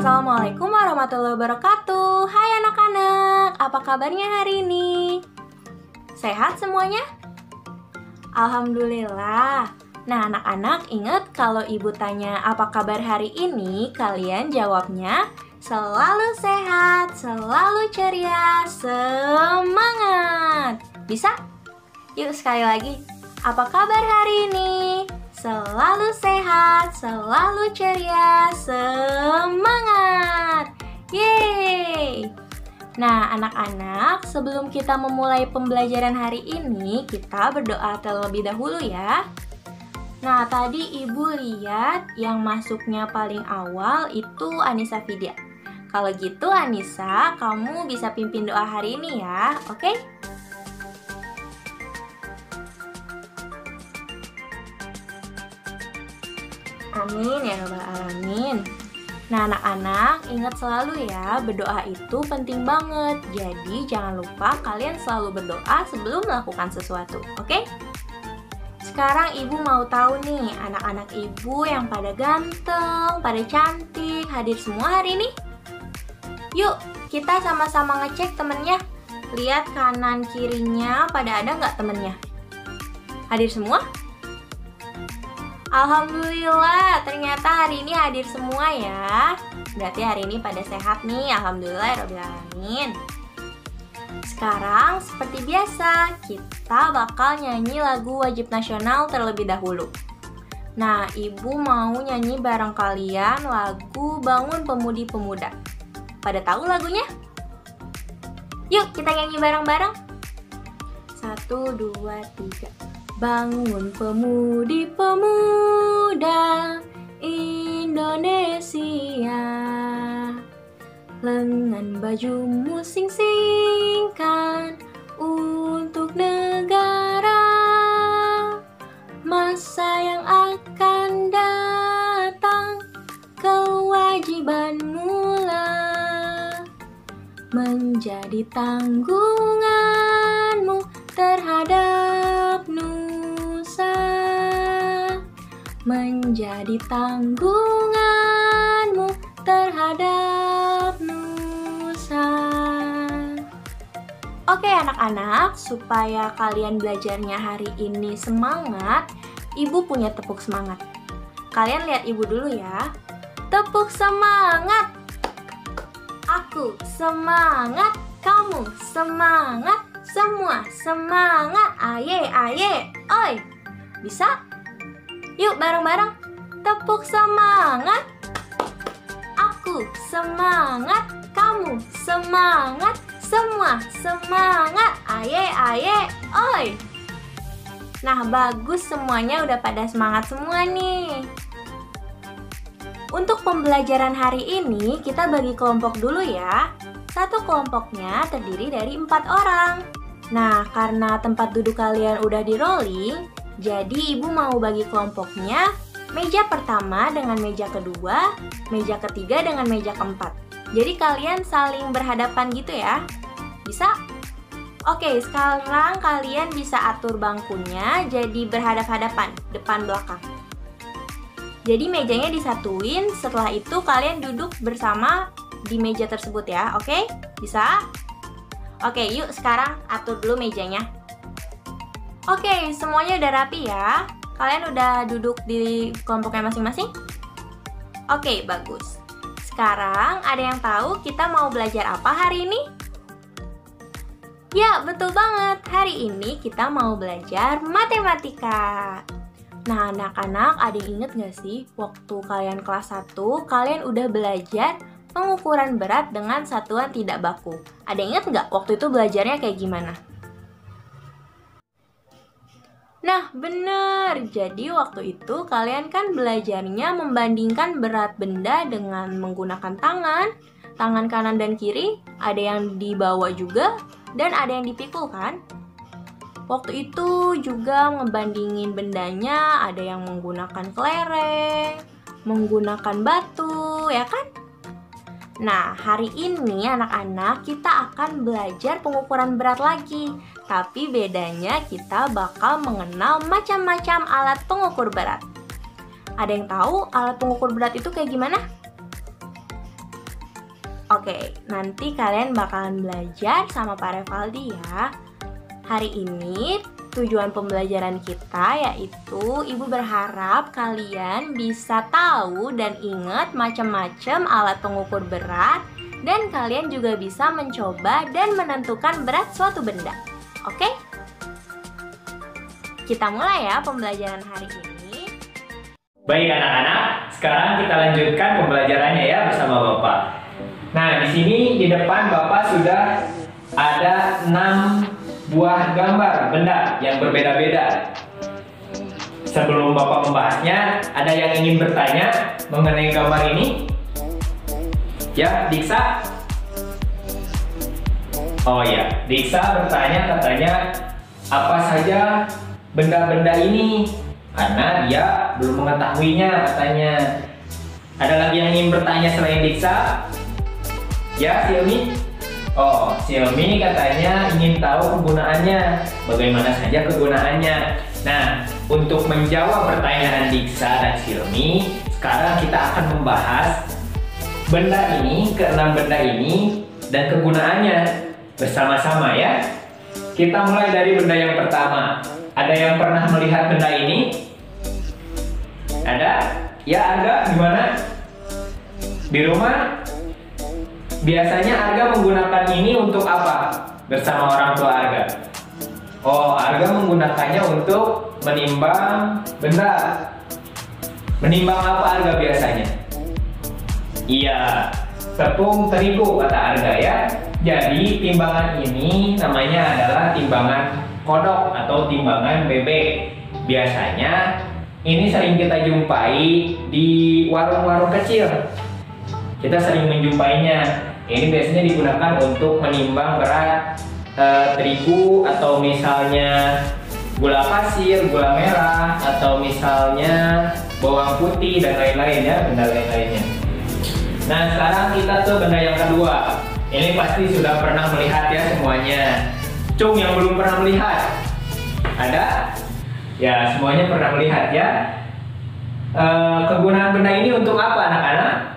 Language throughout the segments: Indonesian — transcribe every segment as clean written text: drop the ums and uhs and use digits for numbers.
Assalamualaikum warahmatullahi wabarakatuh. Hai anak-anak, apa kabarnya hari ini? Sehat semuanya? Alhamdulillah. Nah anak-anak ingat kalau ibu tanya apa kabar hari ini, kalian jawabnya selalu sehat, selalu ceria, semangat. Bisa? Yuk sekali lagi. Apa kabar hari ini? Selalu sehat, selalu ceria, semangat. Yeay! Nah, anak-anak, sebelum kita memulai pembelajaran hari ini, kita berdoa terlebih dahulu ya. Nah, tadi Ibu lihat yang masuknya paling awal itu Anissa Vidya. Kalau gitu, Anissa, kamu bisa pimpin doa hari ini ya, oke? Amin ya rabbal alamin. Nah anak-anak ingat selalu ya, berdoa itu penting banget. Jadi jangan lupa kalian selalu berdoa sebelum melakukan sesuatu, oke? Sekarang ibu mau tahu nih, anak-anak ibu yang pada ganteng, pada cantik, hadir semua hari ini? Yuk kita sama-sama ngecek temennya. Lihat kanan kirinya, pada ada nggak temennya? Hadir semua? Alhamdulillah, ternyata hari ini hadir semua ya. Berarti hari ini pada sehat nih, alhamdulillahirobbilalamin. Sekarang seperti biasa, kita bakal nyanyi lagu wajib nasional terlebih dahulu. Nah, ibu mau nyanyi bareng kalian lagu Bangun Pemudi Pemuda. Pada tahu lagunya? Yuk kita nyanyi bareng-bareng. 1, 2, 3. Bangun pemudi-pemuda Indonesia, lengan bajumu sing-singkan untuk negara. Masa yang akan datang, kewajibanmu lah menjadi tanggunganmu terhadap nusa, menjadi tanggunganmu terhadap nusa. Oke anak-anak, supaya kalian belajarnya hari ini semangat, ibu punya tepuk semangat. Kalian lihat ibu dulu ya. Tepuk semangat. Aku semangat, kamu semangat, semua semangat, aye, aye, oi. Bisa? Yuk bareng-bareng. Tepuk semangat. Aku semangat, kamu semangat, semua semangat, aye, aye, oi. Nah, bagus semuanya udah pada semangat semua nih. Untuk pembelajaran hari ini, kita bagi kelompok dulu ya. Satu kelompoknya terdiri dari 4 orang. Nah, karena tempat duduk kalian udah di rolling, jadi ibu mau bagi kelompoknya meja pertama dengan meja kedua, meja ketiga dengan meja keempat. Jadi kalian saling berhadapan gitu ya. Bisa? Oke, sekarang kalian bisa atur bangkunya jadi berhadap-hadapan, depan belakang. Jadi mejanya disatuin, setelah itu kalian duduk bersama di meja tersebut ya, oke? Bisa? Oke, yuk sekarang atur dulu mejanya. Oke, semuanya udah rapi ya. Kalian udah duduk di kelompoknya masing-masing? Oke, bagus. Sekarang ada yang tahu kita mau belajar apa hari ini? Ya, betul banget. Hari ini kita mau belajar matematika. Nah, anak-anak, ada yang inget gak sih waktu kalian kelas 1, kalian udah belajar pengukuran berat dengan satuan tidak baku? Ada yang inget gak waktu itu belajarnya kayak gimana? Nah, bener. Jadi waktu itu kalian kan belajarnya membandingkan berat benda dengan menggunakan tangan kanan dan kiri, ada yang dibawa juga, dan ada yang dipikul kan? Waktu itu juga ngebandingin bendanya, ada yang menggunakan kelereng, menggunakan batu, ya kan? Nah, hari ini anak-anak kita akan belajar pengukuran berat lagi. Tapi bedanya kita bakal mengenal macam-macam alat pengukur berat. Ada yang tahu alat pengukur berat itu kayak gimana? Oke, nanti kalian bakalan belajar sama Pak Revaldi ya. Hari ini tujuan pembelajaran kita yaitu Ibu berharap kalian bisa tahu dan ingat macam-macam alat pengukur berat dan kalian juga bisa mencoba dan menentukan berat suatu benda. Oke? Kita mulai ya pembelajaran hari ini. Baik anak-anak, sekarang kita lanjutkan pembelajarannya ya bersama Bapak. Nah, di sini di depan Bapak sudah ada 6 buah gambar benda yang berbeda-beda. Sebelum Bapak membahasnya, ada yang ingin bertanya mengenai gambar ini? Ya, Diksa? Oh ya, Diksa bertanya katanya apa saja benda-benda ini? Karena dia belum mengetahuinya katanya. Ada lagi yang ingin bertanya selain Diksa? Ya, Silmi? Oh, Silmi katanya ingin tahu kegunaannya. Bagaimana saja kegunaannya? Nah, untuk menjawab pertanyaan Diksa dan Silmi, sekarang kita akan membahas benda ini, keenam benda ini, dan kegunaannya bersama-sama ya. Kita mulai dari benda yang pertama. Ada yang pernah melihat benda ini? Ada? Ya, ada. Gimana? Di rumah? Biasanya Arga menggunakan ini untuk apa? Bersama orang tua Arga. Oh, Arga menggunakannya untuk menimbang benda. Menimbang apa Arga biasanya? Iya, tepung terigu kata Arga ya. Jadi timbangan ini namanya adalah timbangan kodok atau timbangan bebek. Biasanya ini sering kita jumpai di warung-warung kecil. Kita sering menjumpainya. Ini biasanya digunakan untuk menimbang berat terigu atau misalnya gula pasir, gula merah, atau misalnya bawang putih dan lain-lain ya, benda lain-lainnya. Nah, sekarang kita ke benda yang kedua. Ini pasti sudah pernah melihat ya semuanya. Cung yang belum pernah melihat, ada? Ya, semuanya pernah melihat ya. Kegunaan benda ini untuk apa anak-anak?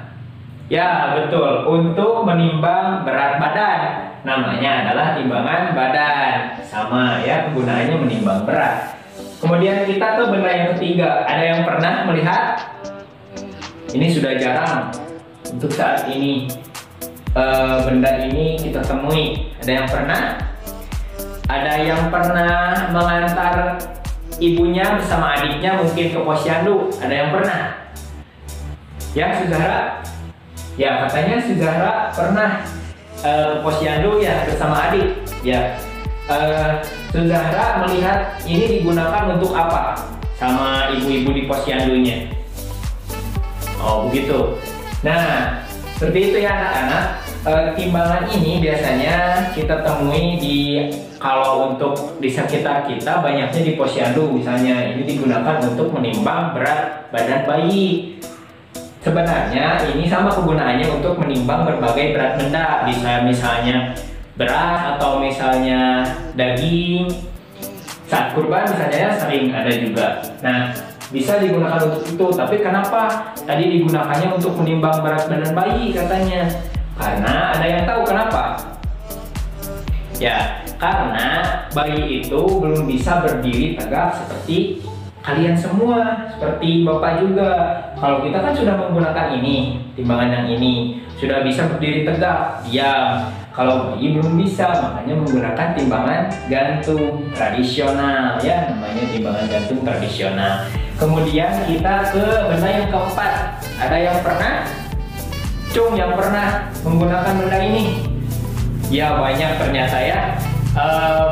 Ya, betul, untuk menimbang berat badan. Namanya adalah timbangan badan. Sama ya, kegunaannya menimbang berat. Kemudian kita ke benda yang ketiga. Ada yang pernah melihat? Ini sudah jarang untuk saat ini. Benda ini kita temui. Ada yang pernah? Ada yang pernah mengantar ibunya bersama adiknya mungkin ke posyandu? Ada yang pernah? Ya, Suzahra? Ya, katanya Suzahra pernah ke posyandu ya bersama adik. Ya, Suzahra melihat ini digunakan untuk apa sama ibu-ibu di posyandunya? Oh, begitu. Nah, seperti itu ya anak-anak. Timbangan ini biasanya kita temui kalau untuk di sekitar kita banyaknya di posyandu misalnya. Ini digunakan untuk menimbang berat badan bayi. Sebenarnya ini sama kegunaannya untuk menimbang berbagai berat benda, bisa misalnya beras atau misalnya daging. Saat kurban misalnya sering ada juga. Nah, bisa digunakan untuk itu. Tapi kenapa tadi digunakannya untuk menimbang berat badan bayi katanya? Karena ada yang tahu kenapa? Ya, karena bayi itu belum bisa berdiri tegak seperti kalian semua, seperti Bapak juga. Kalau kita kan sudah menggunakan ini, timbangan yang ini, sudah bisa berdiri tegak, diam. Kalau bayi belum bisa, makanya menggunakan timbangan gantung tradisional, ya, namanya timbangan gantung tradisional. Kemudian kita ke benda yang keempat. Ada yang pernah? Cung yang pernah menggunakan benda ini? Ya, banyak ternyata ya.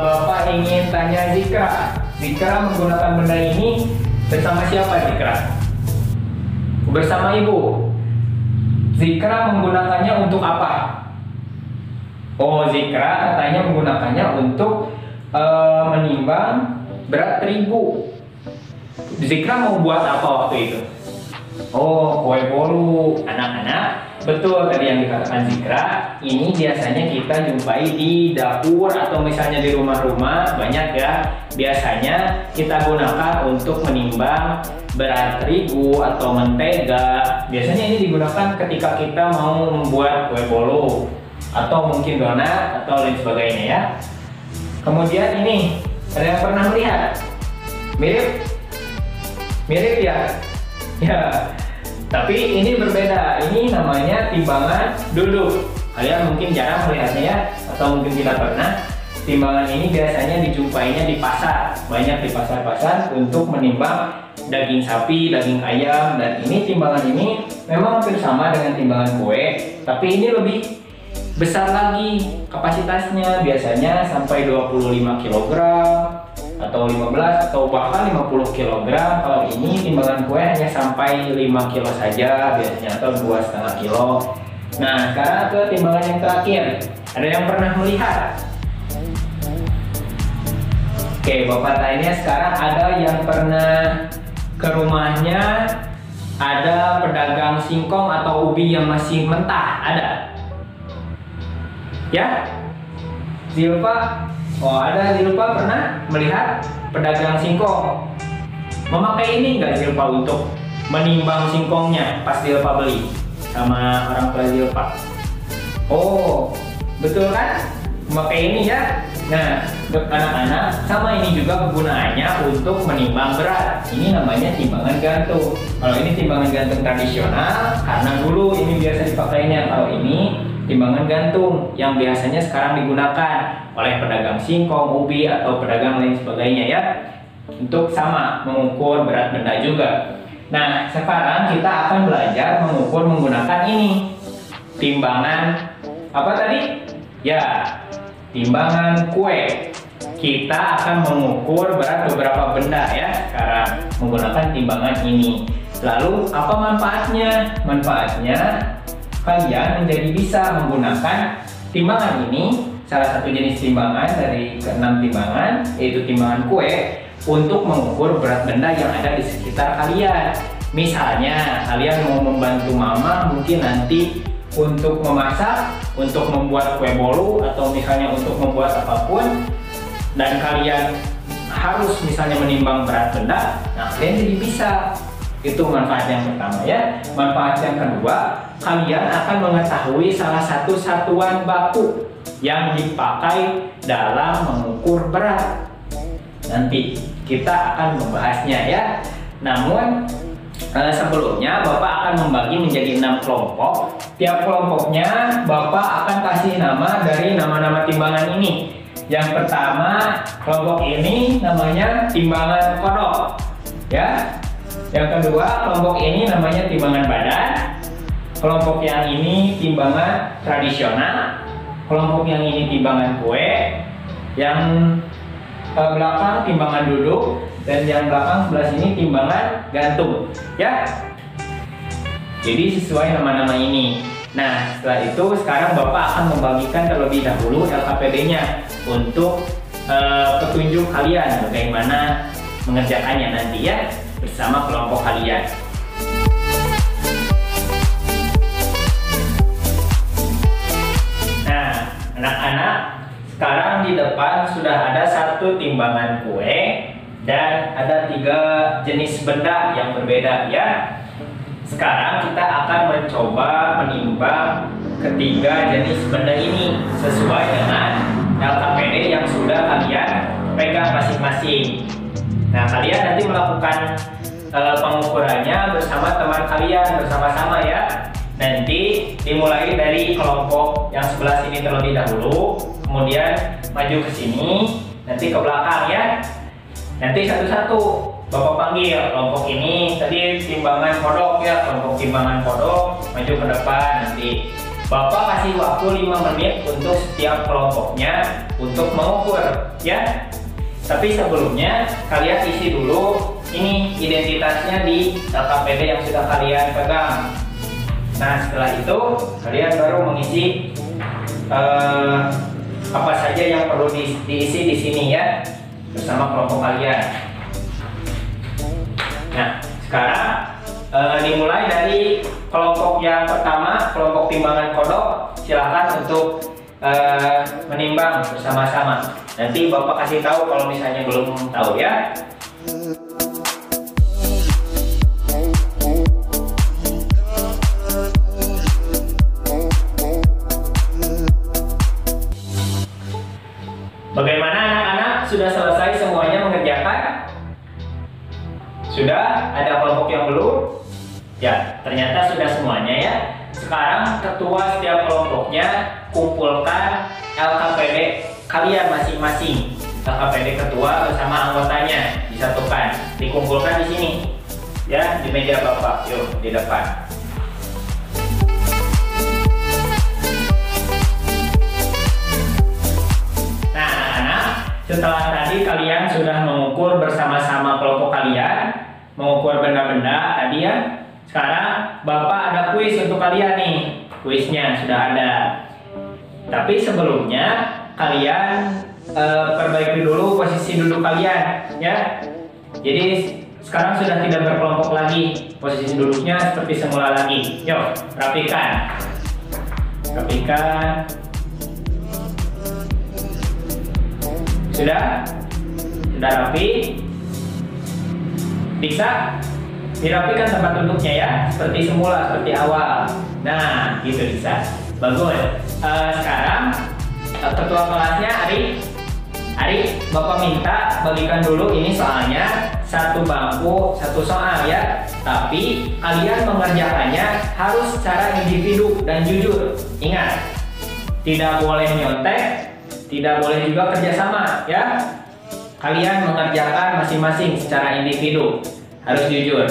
Bapak ingin tanya Zikra. Zikra menggunakan benda ini bersama siapa Zikra? Bersama ibu. Zikra menggunakannya untuk apa? Oh, Zikra katanya menggunakannya untuk menimbang berat terigu. Zikra mau buat apa waktu itu? Oh, kue bolu. Anak-anak, betul tadi yang dikatakan Zikra. Ini biasanya kita jumpai di dapur atau misalnya di rumah-rumah banyak ya. Biasanya kita gunakan untuk menimbang berat terigu atau mentega. Biasanya ini digunakan ketika kita mau membuat kue bolu atau mungkin donat atau lain sebagainya ya. Kemudian ini, ada yang pernah melihat? Mirip? Mirip ya? Ya, tapi ini berbeda. Ini namanya timbangan duduk. Kalian mungkin jarang melihatnya ya, atau mungkin tidak pernah. Timbangan ini biasanya dijumpainya di pasar. Banyak di pasar-pasar untuk menimbang daging sapi, daging ayam. Dan ini timbangan ini memang hampir sama dengan timbangan kue, tapi ini lebih besar lagi kapasitasnya. Biasanya sampai 25 kg atau 15 atau bahkan 50 kg. Kalau ini timbangan kue hanya sampai 5 kg saja biasanya, atau 2,5 kg. Nah, sekarang ke timbangan yang terakhir. Ada yang pernah melihat? Oke, Bapak tanya sekarang, ada yang pernah ke rumahnya ada pedagang singkong atau ubi yang masih mentah? Ada? Ya? Zilpa? Oh, ada. Zilpa pernah melihat pedagang singkong memakai ini nggak, Zilpa, untuk menimbang singkongnya pas Zilpa beli sama orang tua Zilpa? Oh, betul kan? Memakai ini ya. Nah, untuk anak-anak sama, ini juga kegunaannya untuk menimbang berat. Ini namanya timbangan gantung. Kalau ini timbangan gantung tradisional karena dulu ini biasa dipakainya. Kalau ini timbangan gantung yang biasanya sekarang digunakan oleh pedagang singkong, ubi atau pedagang lain sebagainya ya. Untuk sama mengukur berat benda juga. Nah, sekarang kita akan belajar mengukur menggunakan ini. Timbangan apa tadi? Ya, timbangan kue. Kita akan mengukur berat beberapa benda ya sekarang menggunakan timbangan ini. Lalu apa manfaatnya? Manfaatnya kalian menjadi bisa menggunakan timbangan ini, salah satu jenis timbangan dari ke-6 timbangan, yaitu timbangan kue, untuk mengukur berat benda yang ada di sekitar kalian. Misalnya kalian mau membantu mama mungkin nanti untuk memasak, untuk membuat kue bolu, atau misalnya untuk membuat apapun, dan kalian harus misalnya menimbang berat benda, nah kalian jadi bisa. Itu manfaat yang pertama ya. Manfaat yang kedua, kalian akan mengetahui salah satu satuan baku yang dipakai dalam mengukur berat. Nanti kita akan membahasnya ya. Namun sebelumnya Bapak akan membagi menjadi 6 kelompok. Tiap kelompoknya Bapak akan kasih nama dari nama-nama timbangan ini. Yang pertama, kelompok ini namanya timbangan kodok ya. Yang kedua, kelompok ini namanya timbangan badan. Kelompok yang ini timbangan tradisional. Kelompok yang ini timbangan kue. Yang belakang timbangan duduk, dan yang belakang sebelah sini timbangan gantung ya. Jadi sesuai nama-nama ini. Nah, setelah itu sekarang Bapak akan membagikan terlebih dahulu LKPD-nya untuk petunjuk kalian bagaimana mengerjakannya nanti ya bersama kelompok kalian. Nah, anak-anak, sekarang di depan sudah ada satu timbangan kue dan ada 3 jenis benda yang berbeda ya. Sekarang kita akan mencoba menimbang ketiga jenis benda ini sesuai dengan LKPD yang sudah kalian pegang masing-masing. Nah, kalian nanti melakukan pengukurannya bersama teman kalian bersama-sama ya. Nanti dimulai dari kelompok yang sebelah sini terlebih dahulu, kemudian maju ke sini, nanti ke belakang ya. Nanti satu-satu Bapak panggil. Kelompok ini tadi timbangan kodok ya, kelompok timbangan kodok, maju ke depan. Nanti Bapak kasih waktu 5 menit untuk setiap kelompoknya untuk mengukur ya. Tapi sebelumnya kalian isi dulu ini identitasnya di LKPD yang sudah kalian pegang. Nah, setelah itu kalian baru mengisi apa saja yang perlu diisi di sini ya bersama kelompok kalian. Nah, sekarang Dimulai dari kelompok yang pertama, kelompok timbangan kodok. Silahkan untuk menimbang bersama-sama. Nanti Bapak kasih tahu kalau misalnya belum tahu ya. Bagaimana anak-anak? Sudah selesai semuanya mengerjakan? Sudah? Ada kelompok yang belum? Ya, ternyata sudah semuanya ya. Sekarang ketua setiap kelompoknya kumpulkan LKPD kalian masing-masing. LKPD ketua bersama anggotanya disatukan, dikumpulkan di sini. Ya, di meja Bapak. Yuk, di depan. Nah, anak-anak, setelah tadi kalian sudah mengukur bersama-sama kelompok kalian, mengukur benda-benda tadi ya. Sekarang Bapak ada kuis untuk kalian nih. Kuisnya sudah ada. Tapi sebelumnya kalian perbaiki dulu posisi duduk kalian ya. Jadi sekarang sudah tidak berkelompok lagi. Posisi duduknya seperti semula lagi. Yuk, rapikan. Rapikan. Sudah? Sudah rapi? Bisa dirapikan tempat duduknya ya, seperti semula, seperti awal. Nah, gitu bisa. Bagus. Sekarang ketua kelasnya Ari, Bapak minta bagikan dulu ini soalnya satu bangku, satu soal ya. Tapi kalian mengerjakannya harus secara individu dan jujur. Ingat, tidak boleh nyontek, tidak boleh juga kerjasama ya. Kalian mengerjakan masing-masing secara individu, harus jujur.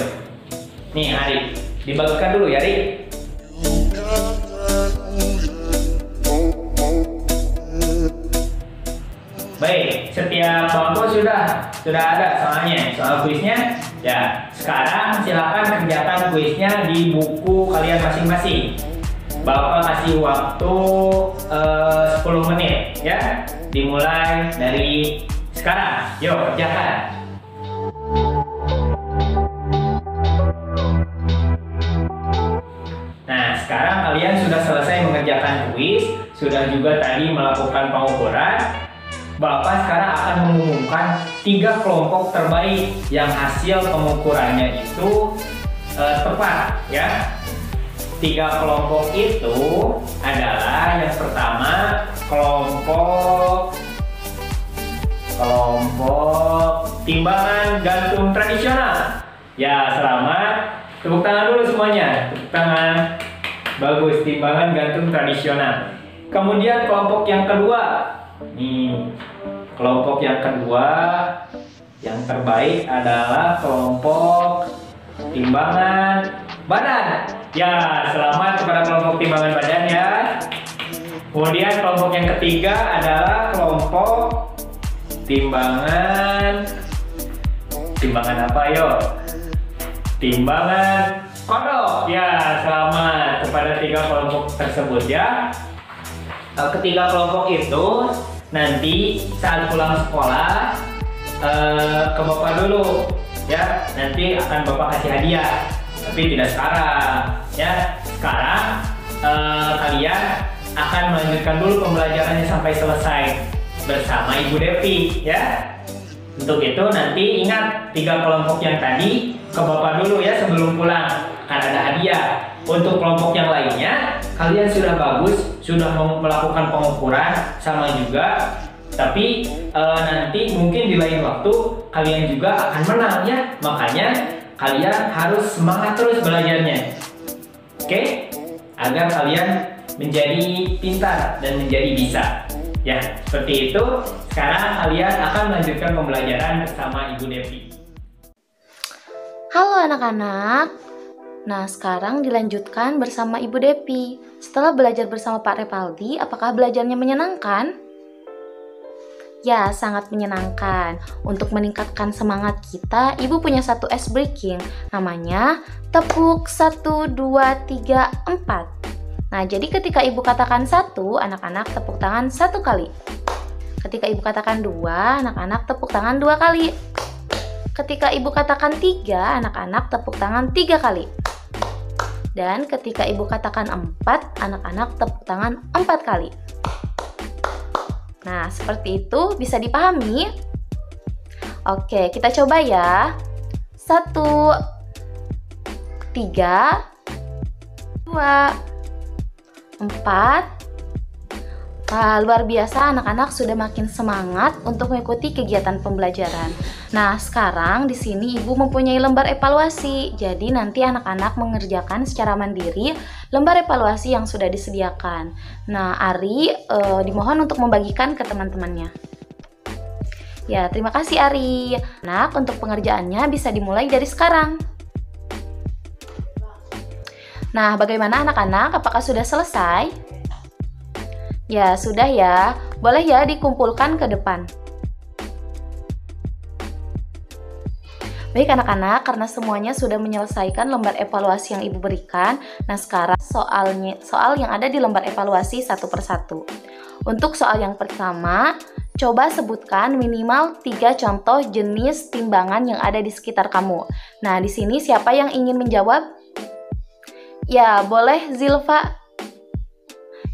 Nih Ari, dibagikan dulu ya Ari. Baik, setiap bangku sudah ada soalnya, soal kuisnya. Ya, sekarang silakan kerjakan kuisnya di buku kalian masing-masing. Bapak kasih waktu 10 menit ya. Dimulai dari sekarang. Yuk, kerjakan. Nah, sekarang kalian sudah selesai mengerjakan kuis, sudah juga tadi melakukan pengukuran. Bapak sekarang akan mengumumkan 3 kelompok terbaik yang hasil pengukurannya itu tepat ya. 3 kelompok itu adalah yang pertama kelompok timbangan gantung tradisional. Ya, selamat. Tepuk tangan dulu semuanya. Tepuk tangan. Bagus, timbangan gantung tradisional. Kemudian kelompok yang kedua. Nih, kelompok yang kedua yang terbaik adalah kelompok timbangan badan. Ya, selamat kepada kelompok timbangan badan ya. Kemudian kelompok yang ketiga adalah kelompok timbangan apa yo? Timbangan kodok. Ya, selamat kepada 3 kelompok tersebut ya. Ketiga kelompok itu nanti saat pulang sekolah ke Bapak dulu ya. Nanti akan Bapak kasih hadiah, tapi tidak sekarang ya. Sekarang kalian akan melanjutkan dulu pembelajarannya sampai selesai bersama Ibu Devi ya. Untuk itu nanti ingat 3 kelompok yang tadi ke Bapak dulu ya sebelum pulang, akan ada hadiah. Untuk kelompok yang lainnya kalian sudah bagus, sudah melakukan pengukuran sama juga. Tapi nanti mungkin di lain waktu kalian juga akan menang ya. Makanya kalian harus semangat terus belajarnya. Oke? Agar kalian menjadi pintar dan menjadi bisa. Ya, seperti itu. Sekarang kalian akan melanjutkan pembelajaran bersama Ibu Devi. Halo anak-anak. Nah, sekarang dilanjutkan bersama Ibu Devi. Setelah belajar bersama Pak Repaldi, apakah belajarnya menyenangkan? Ya, sangat menyenangkan. Untuk meningkatkan semangat kita, Ibu punya satu ice breaking. Namanya tepuk 1, 2, 3, 4. Nah, jadi ketika Ibu katakan 1, anak-anak tepuk tangan 1 kali. Ketika Ibu katakan 2, anak-anak tepuk tangan 2 kali. Ketika Ibu katakan 3, anak-anak tepuk tangan 3 kali. Dan ketika ibu katakan 4, anak-anak tepuk tangan 4 kali. Nah, seperti itu bisa dipahami? Oke, kita coba ya. 1, 3, 2, 4. Wah, luar biasa, anak-anak sudah makin semangat untuk mengikuti kegiatan pembelajaran. Nah, sekarang di sini ibu mempunyai lembar evaluasi. Jadi nanti anak-anak mengerjakan secara mandiri lembar evaluasi yang sudah disediakan. Nah, Ari dimohon untuk membagikan ke teman-temannya. Ya, terima kasih Ari. Nah, untuk pengerjaannya bisa dimulai dari sekarang. Nah, bagaimana anak-anak? Apakah sudah selesai? Ya, sudah ya. Boleh ya dikumpulkan ke depan. Baik anak-anak, karena semuanya sudah menyelesaikan lembar evaluasi yang ibu berikan. Nah, sekarang soal yang ada di lembar evaluasi satu persatu. Untuk soal yang pertama, coba sebutkan minimal 3 contoh jenis timbangan yang ada di sekitar kamu. Nah, di sini siapa yang ingin menjawab? Ya, boleh Zilfa.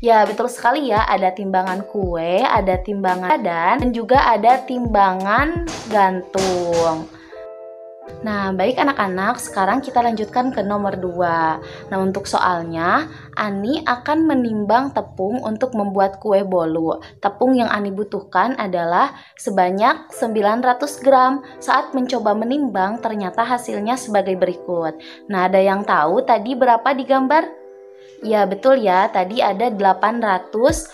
Ya, betul sekali ya, ada timbangan kue, ada timbangan dan juga ada timbangan gantung. Nah, baik anak-anak, sekarang kita lanjutkan ke nomor 2. Nah, untuk soalnya, Ani akan menimbang tepung untuk membuat kue bolu. Tepung yang Ani butuhkan adalah sebanyak 900 gram. Saat mencoba menimbang, ternyata hasilnya sebagai berikut. Nah, ada yang tahu tadi berapa di gambar? Ya, betul ya, tadi ada 800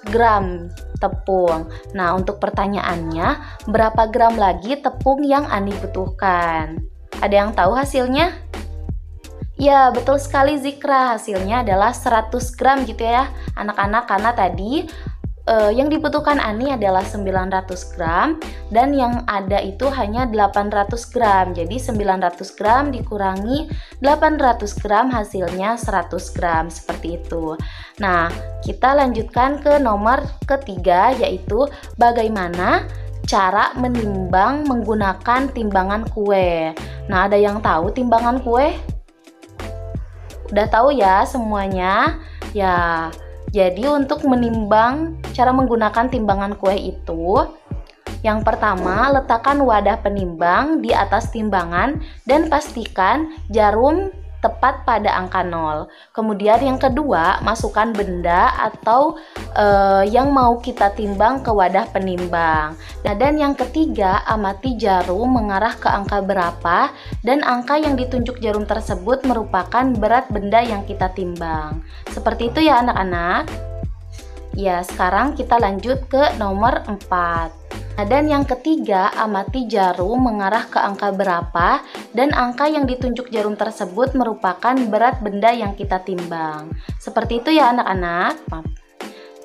gram tepung. Nah, untuk pertanyaannya, berapa gram lagi tepung yang Ani butuhkan? Ada yang tahu hasilnya? Ya, betul sekali Zikra, hasilnya adalah 100 gram gitu ya anak-anak, karena tadi yang dibutuhkan Ani adalah 900 gram dan yang ada itu hanya 800 gram. Jadi 900 gram dikurangi 800 gram hasilnya 100 gram, seperti itu. Nah, kita lanjutkan ke nomor ketiga, yaitu bagaimana cara menimbang menggunakan timbangan kue. Nah, ada yang tahu timbangan kue? Udah tahu ya semuanya? Ya, jadi untuk menimbang, cara menggunakan timbangan kue itu, yang pertama, letakkan wadah penimbang di atas timbangan dan pastikan jarum tepat pada angka 0. Kemudian yang kedua, masukkan benda atau yang mau kita timbang ke wadah penimbang. Nah, dan yang ketiga, amati jarum mengarah ke angka berapa dan angka yang ditunjuk jarum tersebut merupakan berat benda yang kita timbang. Seperti itu ya anak-anak. Ya, sekarang kita lanjut ke nomor 4. Nah, dan yang ketiga, amati jarum mengarah ke angka berapa dan angka yang ditunjuk jarum tersebut merupakan berat benda yang kita timbang. Seperti itu ya anak-anak.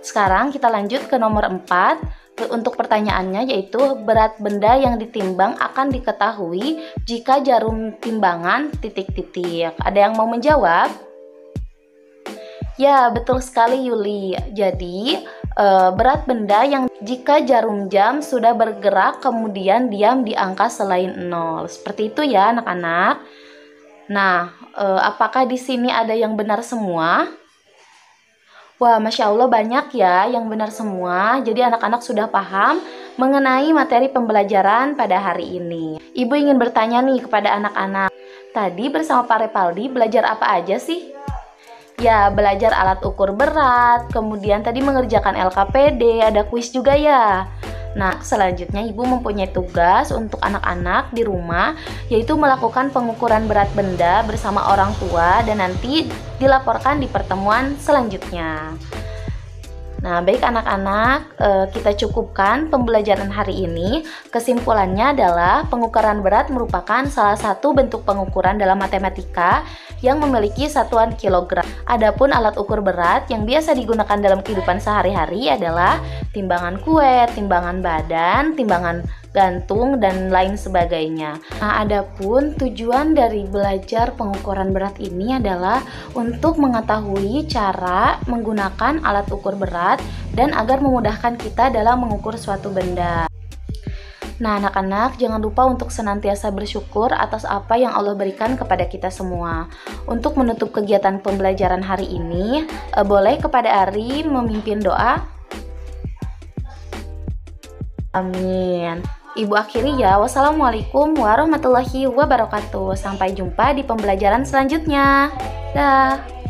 Sekarang kita lanjut ke nomor 4. Untuk pertanyaannya yaitu berat benda yang ditimbang akan diketahui jika jarum timbangan titik-titik. Ada yang mau menjawab? Ya, betul sekali Yuli. Jadi, berat benda yang jika jarum jam sudah bergerak kemudian diam di angka selain 0. Seperti itu ya anak-anak. Nah, apakah di sini ada yang benar semua? Wah, Masya Allah banyak ya yang benar semua. Jadi anak-anak sudah paham mengenai materi pembelajaran pada hari ini. Ibu ingin bertanya nih kepada anak-anak. Tadi bersama Pak Repaldi belajar apa aja sih? Ya, belajar alat ukur berat, kemudian tadi mengerjakan LKPD, ada kuis juga ya. Nah, selanjutnya ibu mempunyai tugas untuk anak-anak di rumah, yaitu melakukan pengukuran berat benda bersama orang tua dan nanti dilaporkan di pertemuan selanjutnya. Nah, baik anak-anak, kita cukupkan pembelajaran hari ini. Kesimpulannya adalah pengukuran berat merupakan salah satu bentuk pengukuran dalam matematika yang memiliki satuan kilogram. Adapun alat ukur berat yang biasa digunakan dalam kehidupan sehari-hari adalah timbangan kue, timbangan badan, timbangan gantung, dan lain sebagainya. Nah, adapun tujuan dari belajar pengukuran berat ini adalah untuk mengetahui cara menggunakan alat ukur berat dan agar memudahkan kita dalam mengukur suatu benda. Nah, anak-anak, jangan lupa untuk senantiasa bersyukur atas apa yang Allah berikan kepada kita semua. Untuk menutup kegiatan pembelajaran hari ini, boleh kepada Ari memimpin doa? Amin. Ibu akhiri ya. Wassalamualaikum warahmatullahi wabarakatuh. Sampai jumpa di pembelajaran selanjutnya. Dah.